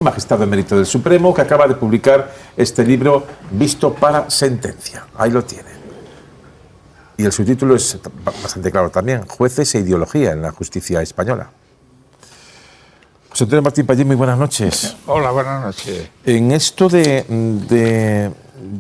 magistrado emérito del Supremo, que acaba de publicar este libro, Visto para Sentencia. Ahí lo tiene. Y el subtítulo es bastante claro también: Jueces e ideología en la justicia española. José Antonio Martín Pallés, muy buenas noches. Hola, buenas noches. En esto de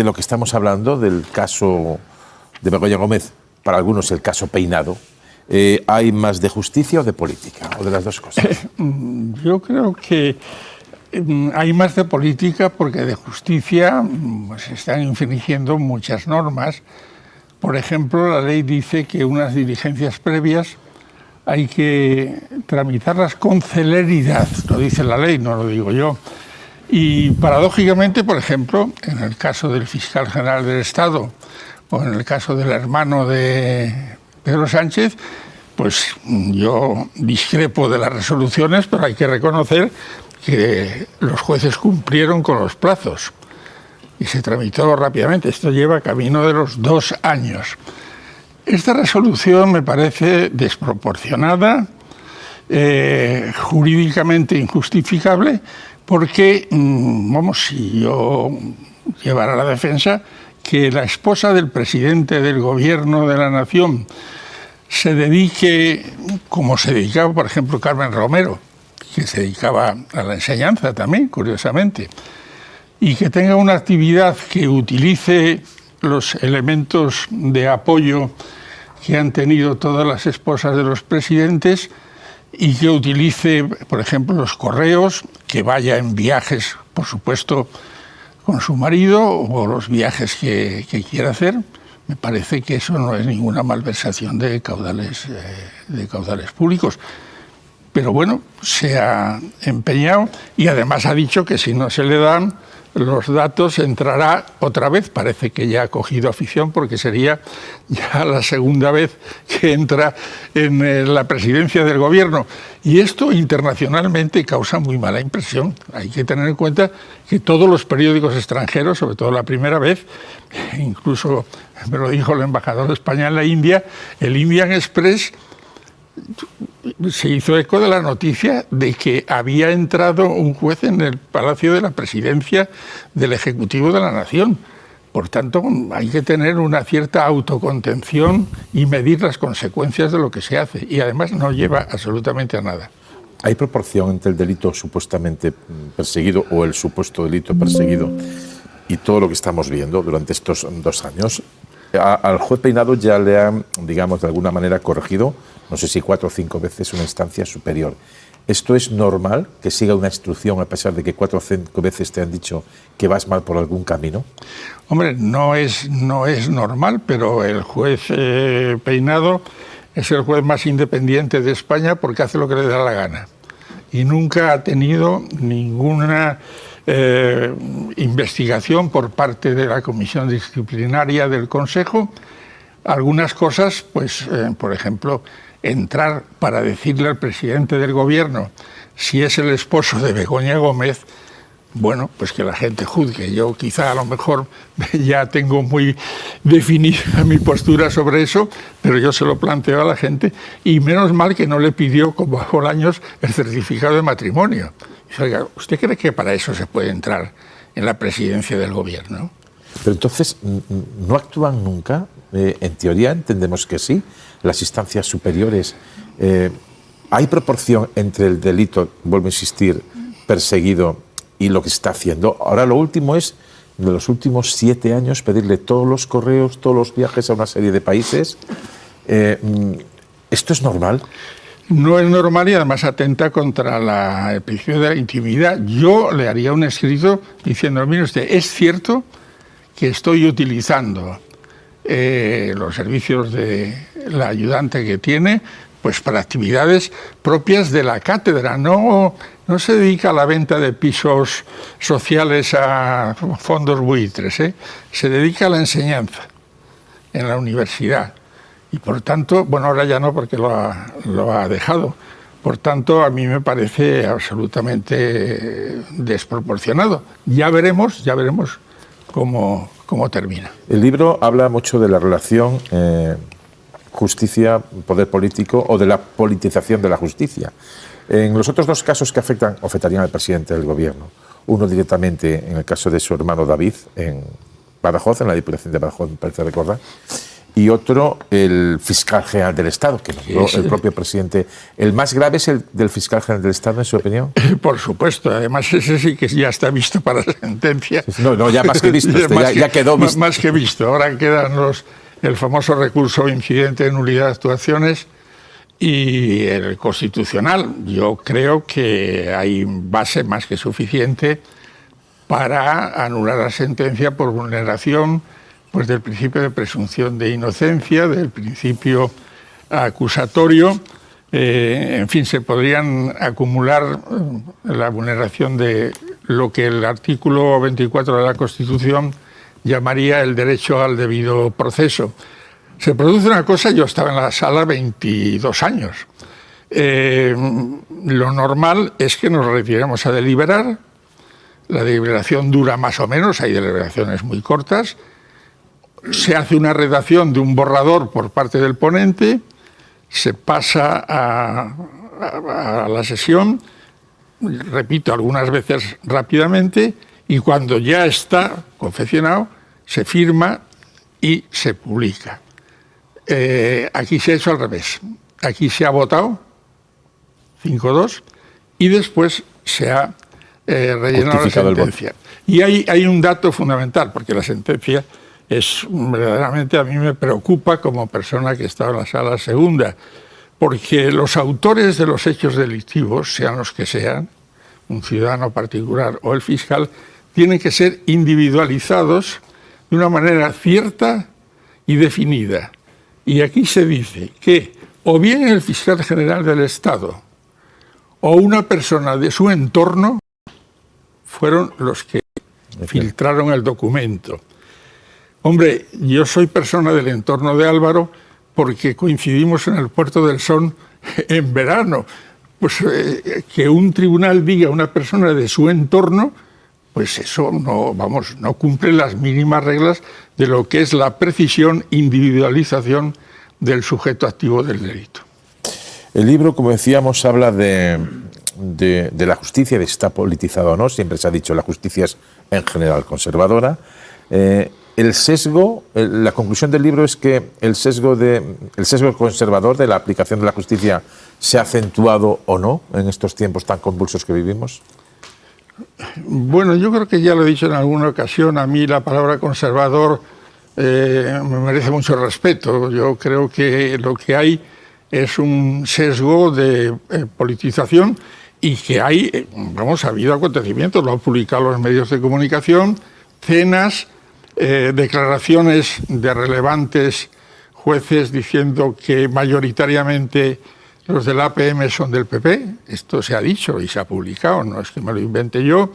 lo que estamos hablando, del caso de Begoña Gómez, para algunos el caso Peinado, ¿hay más de justicia o de política? ¿O de las dos cosas? Yo creo que hay más de política, porque de justicia se están infringiendo muchas normas. Por ejemplo, la ley dice que unas diligencias previas hay que tramitarlas con celeridad. Lo dice la ley, no lo digo yo. Y paradójicamente, por ejemplo, en el caso del fiscal general del Estado o en el caso del hermano de Pedro Sánchez, pues yo discrepo de las resoluciones, pero hay que reconocer que los jueces cumplieron con los plazos y se tramitó rápidamente. Esto lleva camino de los 2 años. Esta resolución me parece desproporcionada, jurídicamente injustificable, porque, si yo llevara la defensa, que la esposa del presidente del gobierno de la nación se dedique, como se dedicaba, por ejemplo, Carmen Romero, que se dedicaba a la enseñanza también, curiosamente, y que tenga una actividad que utilice los elementos de apoyo que han tenido todas las esposas de los presidentes y que utilice, por ejemplo, los correos, que vaya en viajes, por supuesto, con su marido o los viajes que quiera hacer. Me parece que eso no es ninguna malversación de caudales públicos. Pero bueno, se ha empeñado y además ha dicho que si no se le dan los datos entrará otra vez. Parece que ya ha cogido afición, porque sería ya la segunda vez que entra en la presidencia del gobierno. Y esto internacionalmente causa muy mala impresión. Hay que tener en cuenta que todos los periódicos extranjeros, sobre todo la primera vez, incluso me lo dijo el embajador de España en la India, el Indian Express se hizo eco de la noticia de que había entrado un juez en el Palacio de la Presidencia del Ejecutivo de la Nación. Por tanto, hay que tener una cierta autocontención y medir las consecuencias de lo que se hace. Y además no lleva absolutamente a nada. ¿Hay proporción entre el delito supuestamente perseguido o el supuesto delito perseguido y todo lo que estamos viendo durante estos 2 años? Al juez Peinado ya le han, digamos, de alguna manera corregido, no sé si 4 o 5 veces, una instancia superior. ¿Esto es normal, que siga una instrucción a pesar de que 4 o 5 veces te han dicho que vas mal por algún camino? Hombre, no es normal, pero el juez Peinado es el juez más independiente de España, porque hace lo que le da la gana. Y nunca ha tenido ninguna investigación por parte de la Comisión Disciplinaria del Consejo. Algunas cosas, pues, por ejemplo, entrar para decirle al presidente del gobierno si es el esposo de Begoña Gómez, bueno, pues que la gente juzgue. Yo quizá a lo mejor ya tengo muy definida mi postura sobre eso, pero yo se lo planteo a la gente, y menos mal que no le pidió, como a Bolaños, el certificado de matrimonio. Oiga, ¿usted cree que para eso se puede entrar en la presidencia del gobierno? Pero entonces, ¿no actúan nunca? En teoría entendemos que sí. Las instancias superiores, ¿hay proporción entre el delito, vuelvo a insistir, perseguido y lo que se está haciendo? Ahora lo último es, de los últimos 7 años, pedirle todos los correos, todos los viajes a una serie de países. ¿Esto es normal? No es normal, y además atenta contra el principio de la intimidad. Yo le haría un escrito diciendo: mire usted, es cierto que estoy utilizando los servicios de la ayudante que tiene, pues para actividades propias de la cátedra. No se dedica a la venta de pisos sociales a fondos buitres, se dedica a la enseñanza en la universidad. Y por tanto, bueno, ahora ya no, porque lo ha dejado. Por tanto, a mí me parece absolutamente desproporcionado. Ya veremos cómo termina. El libro habla mucho de la relación justicia-poder político, o de la politización de la justicia. En los otros dos casos que afectarían al presidente del gobierno, uno directamente en el caso de su hermano David, en Badajoz, en la Diputación de Badajoz, me parece recordar, y otro, el fiscal general del Estado, que nombró el propio presidente. ¿El más grave es el del fiscal general del Estado, en su opinión? Por supuesto, además ese sí que ya está visto para sentencia. No, ya más que visto, ya quedó visto. Más que visto, ahora quedan el famoso recurso incidente de nulidad de actuaciones y el constitucional. Yo creo que hay base más que suficiente para anular la sentencia por vulneración pues del principio de presunción de inocencia, del principio acusatorio. En fin, se podrían acumular la vulneración de lo que el artículo 24 de la Constitución llamaría el derecho al debido proceso. Se produce una cosa, yo estaba en la sala 22 años. Lo normal es que nos retiremos a deliberar. La deliberación dura más o menos, hay deliberaciones muy cortas. Se hace una redacción de un borrador por parte del ponente, se pasa a la sesión, repito, algunas veces rápidamente, y cuando ya está confeccionado, se firma y se publica. Aquí se ha hecho al revés. Aquí se ha votado 5-2 y después se ha rellenado la sentencia. Y hay un dato fundamental, porque la sentencia es verdaderamente, a mí me preocupa como persona que está en la sala segunda, porque los autores de los hechos delictivos, sean los que sean, un ciudadano particular o el fiscal, tienen que ser individualizados de una manera cierta y definida. Y aquí se dice que o bien el fiscal general del Estado o una persona de su entorno fueron los que filtraron el documento. Hombre, yo soy persona del entorno de Álvaro porque coincidimos en el Puerto del Son en verano. Pues que un tribunal diga a una persona de su entorno, pues eso no cumple las mínimas reglas de lo que es la precisión, individualización del sujeto activo del delito. El libro, como decíamos, habla de la justicia, de si está politizada o no. Siempre se ha dicho la justicia es en general conservadora. El sesgo, la conclusión del libro es que el sesgo conservador de la aplicación de la justicia se ha acentuado o no en estos tiempos tan convulsos que vivimos. Bueno, yo creo que ya lo he dicho en alguna ocasión, a mí la palabra conservador me merece mucho respeto. Yo creo que lo que hay es un sesgo de politización y que hay, ha habido acontecimientos, lo han publicado los medios de comunicación, cenas, declaraciones de relevantes jueces diciendo que mayoritariamente los del APM son del PP, esto se ha dicho y se ha publicado, no es que me lo invente yo,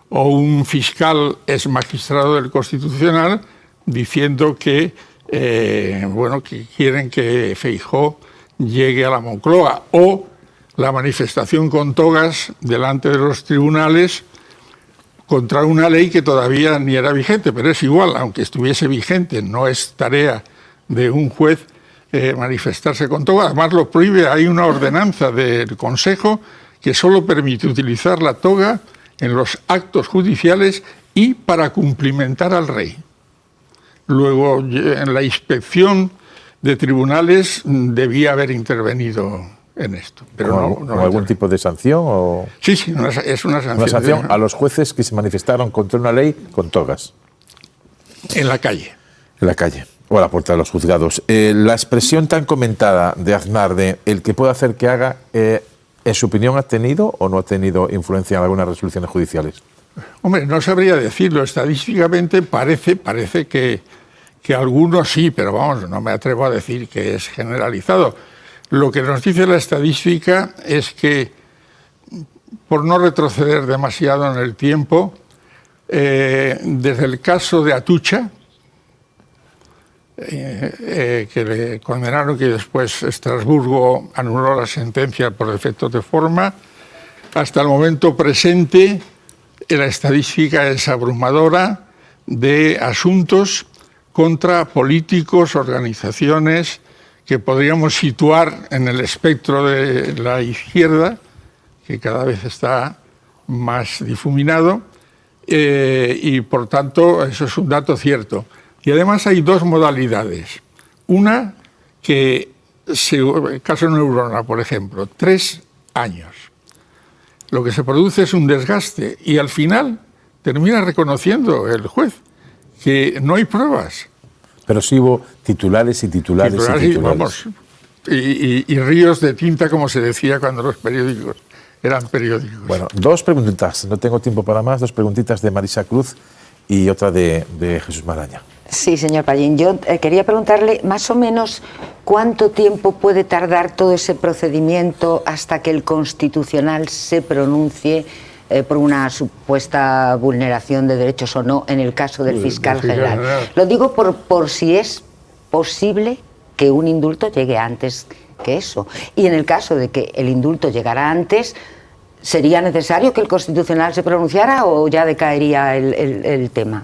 o un fiscal ex magistrado del Constitucional diciendo que quieren que Feijóo llegue a la Moncloa, o la manifestación con togas delante de los tribunales contra una ley que todavía ni era vigente, pero es igual, aunque estuviese vigente, no es tarea de un juez manifestarse con toga. Además lo prohíbe, hay una ordenanza del Consejo que solo permite utilizar la toga en los actos judiciales y para cumplimentar al rey. Luego, en la inspección de tribunales debía haber intervenido en esto. Pero ¿Con algún tipo de sanción? O... Sí, es una sanción. Una sanción a los jueces que se manifestaron contra una ley con togas. En la calle. En la calle, o a la puerta de los juzgados. La expresión tan comentada de Aznar de el que puede hacer que haga, ¿en su opinión ha tenido o no ha tenido influencia en algunas resoluciones judiciales? Hombre, no sabría decirlo. Estadísticamente parece que algunos sí, pero vamos, no me atrevo a decir que es generalizado. Lo que nos dice la estadística es que, por no retroceder demasiado en el tiempo, desde el caso de Atucha, que le condenaron, que después Estrasburgo anuló la sentencia por defectos de forma, hasta el momento presente, la estadística es abrumadora de asuntos contra políticos, organizaciones que podríamos situar en el espectro de la izquierda, que cada vez está más difuminado, y por tanto eso es un dato cierto. Y además hay dos modalidades. Una que, el caso Neurona, por ejemplo, 3 años. Lo que se produce es un desgaste y al final termina reconociendo el juez que no hay pruebas. Pero sí hubo titulares y titulares y titulares. Vamos, y ríos de tinta, como se decía cuando los periódicos eran periódicos. Bueno, 2 preguntitas, no tengo tiempo para más, 2 preguntitas de Marisa Cruz y otra de Jesús Maraña. Sí, señor Pallín, yo quería preguntarle más o menos cuánto tiempo puede tardar todo ese procedimiento hasta que el Constitucional se pronuncie por una supuesta vulneración de derechos o no en el caso del fiscal general. Lo digo por si es posible que un indulto llegue antes que eso. Y en el caso de que el indulto llegara antes, ¿sería necesario que el Constitucional se pronunciara o ya decaería el tema?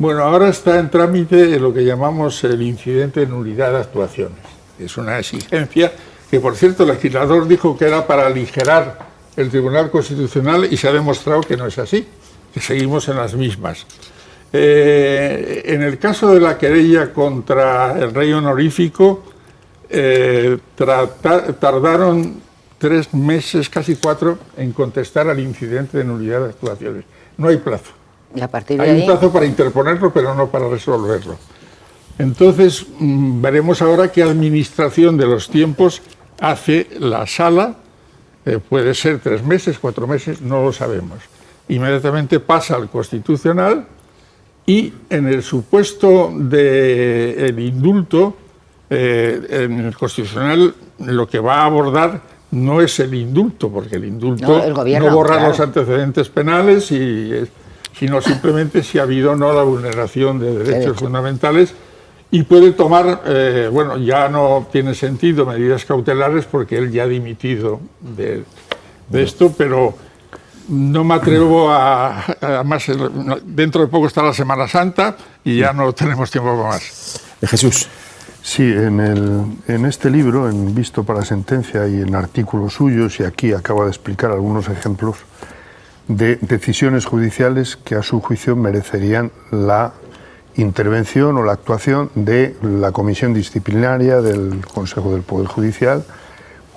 Bueno, ahora está en trámite lo que llamamos el incidente de nulidad de actuaciones. Es una exigencia que, por cierto, el legislador dijo que era para aligerar el Tribunal Constitucional y se ha demostrado que no es así, que seguimos en las mismas. En el caso de la querella contra el rey honorífico, tardaron 3 meses, casi 4, en contestar al incidente de nulidad de actuaciones. No hay plazo. Y a partir de hay ahí... un plazo para interponerlo, pero no para resolverlo. Entonces, veremos ahora qué administración de los tiempos hace la sala. Puede ser 3 meses, 4 meses, no lo sabemos. Inmediatamente pasa al Constitucional y en el supuesto del indulto, en el Constitucional lo que va a abordar no es el indulto, porque el indulto no borra los antecedentes penales, sino simplemente si ha habido o no la vulneración de derechos fundamentales, y puede tomar, bueno, ya no tiene sentido medidas cautelares porque él ya ha dimitido de esto, pero no me atrevo además, dentro de poco está la Semana Santa y ya no tenemos tiempo para más. Jesús. Sí, en este libro, en Visto para Sentencia y en artículos suyos, y aquí acaba de explicar algunos ejemplos de decisiones judiciales que a su juicio merecerían la intervención o la actuación de la Comisión Disciplinaria del Consejo del Poder Judicial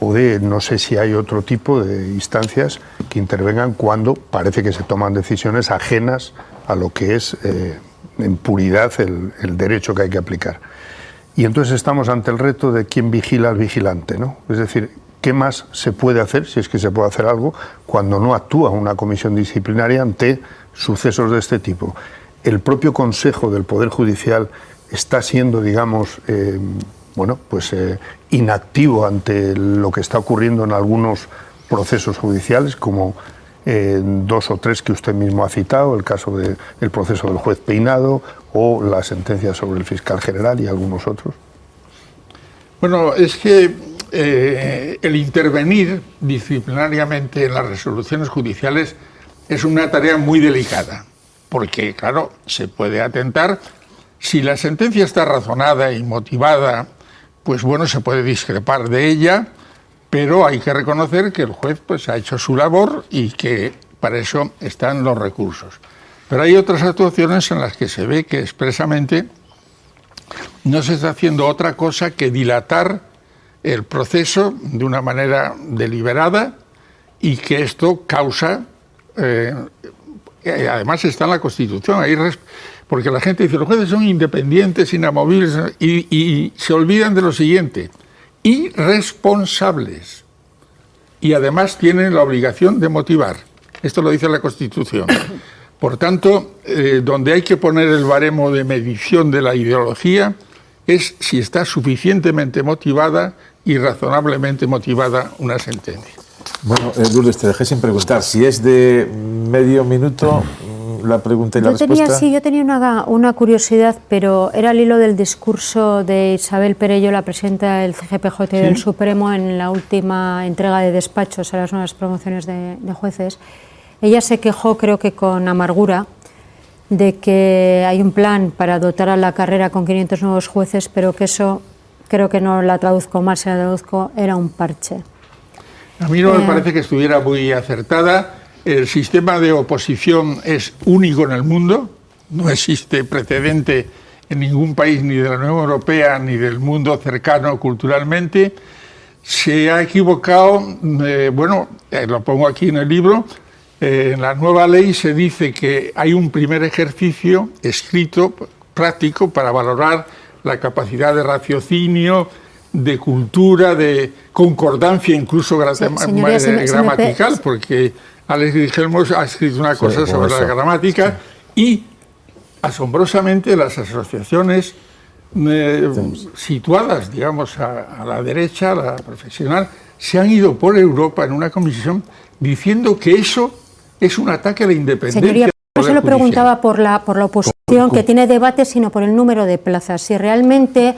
o de, no sé si hay otro tipo de instancias que intervengan cuando parece que se toman decisiones ajenas a lo que es en puridad el derecho que hay que aplicar. Y entonces estamos ante el reto de quién vigila al vigilante, ¿no? Es decir, ¿qué más se puede hacer, si es que se puede hacer algo, cuando no actúa una comisión disciplinaria ante sucesos de este tipo? El propio Consejo del Poder Judicial está siendo, digamos, inactivo ante lo que está ocurriendo en algunos procesos judiciales, como 2 o 3 que usted mismo ha citado, el caso del proceso del juez Peinado o la sentencia sobre el fiscal general y algunos otros. Bueno, es que el intervenir disciplinariamente en las resoluciones judiciales es una tarea muy delicada, porque, claro, se puede atentar. Si la sentencia está razonada y motivada, pues bueno, se puede discrepar de ella, pero hay que reconocer que el juez pues ha hecho su labor y que para eso están los recursos. Pero hay otras actuaciones en las que se ve que expresamente no se está haciendo otra cosa que dilatar el proceso de una manera deliberada y que esto causa, además está en la Constitución, porque la gente dice los jueces son independientes, inamovibles, y se olvidan de lo siguiente: irresponsables. Y además tienen la obligación de motivar. Esto lo dice la Constitución. Por tanto, donde hay que poner el baremo de medición de la ideología es si está suficientemente motivada y razonablemente motivada una sentencia. Bueno, Lourdes, te dejé sin preguntar. Si es de medio minuto la pregunta y la respuesta. Yo tenía una curiosidad, pero era al hilo del discurso de Isabel Perello, la presidenta del CGPJ y del Supremo, en la última entrega de despachos a las nuevas promociones de jueces. Ella se quejó, creo que con amargura, de que hay un plan para dotar a la carrera con 500 nuevos jueces, pero que eso, creo que no la traduzco más, se la traduzco, era un parche. A mí no me parece que estuviera muy acertada. El sistema de oposición es único en el mundo. No existe precedente en ningún país, ni de la Unión Europea, ni del mundo cercano culturalmente. Se ha equivocado, lo pongo aquí en el libro, en la nueva ley se dice que hay un primer ejercicio escrito, práctico, para valorar la capacidad de raciocinio, de cultura, de concordancia, incluso gramatical, porque Alex Guillermos ha escrito una cosa sobre la gramática y, asombrosamente, las asociaciones situadas, digamos, a la derecha, a la profesional, se han ido por Europa en una comisión diciendo que eso es un ataque a la independencia. Señoría, no se lo preguntaba por la oposición, que tiene debate, sino por el número de plazas. Si realmente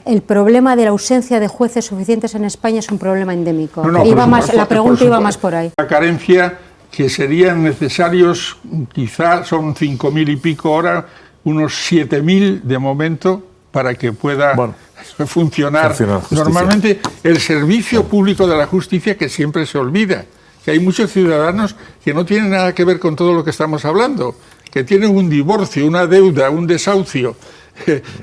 el problema de la ausencia de jueces suficientes en España es un problema endémico. La pregunta iba más por ahí. La carencia, que serían necesarios, quizá son 5.000 y pico ahora, unos 7.000 de momento, para que pueda funcionar normalmente el servicio público de la justicia, que siempre se olvida. Que hay muchos ciudadanos que no tienen nada que ver con todo lo que estamos hablando, que tienen un divorcio, una deuda, un desahucio,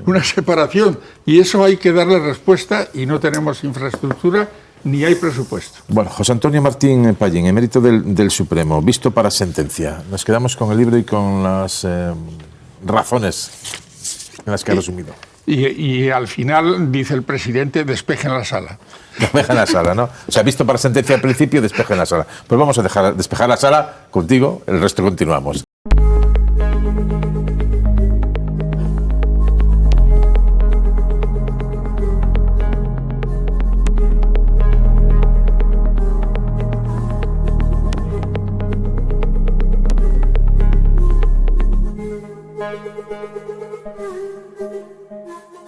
una separación, y eso hay que darle respuesta, y no tenemos infraestructura ni hay presupuesto. Bueno, José Antonio Martín Pallín, emérito del Supremo, visto para sentencia. Nos quedamos con el libro y con las razones en las que ha resumido. Y al final dice el presidente: despejen la sala. Despejen la sala, ¿no? O sea, visto para sentencia al principio, despejen la sala. Pues vamos a despejar la sala contigo, el resto continuamos.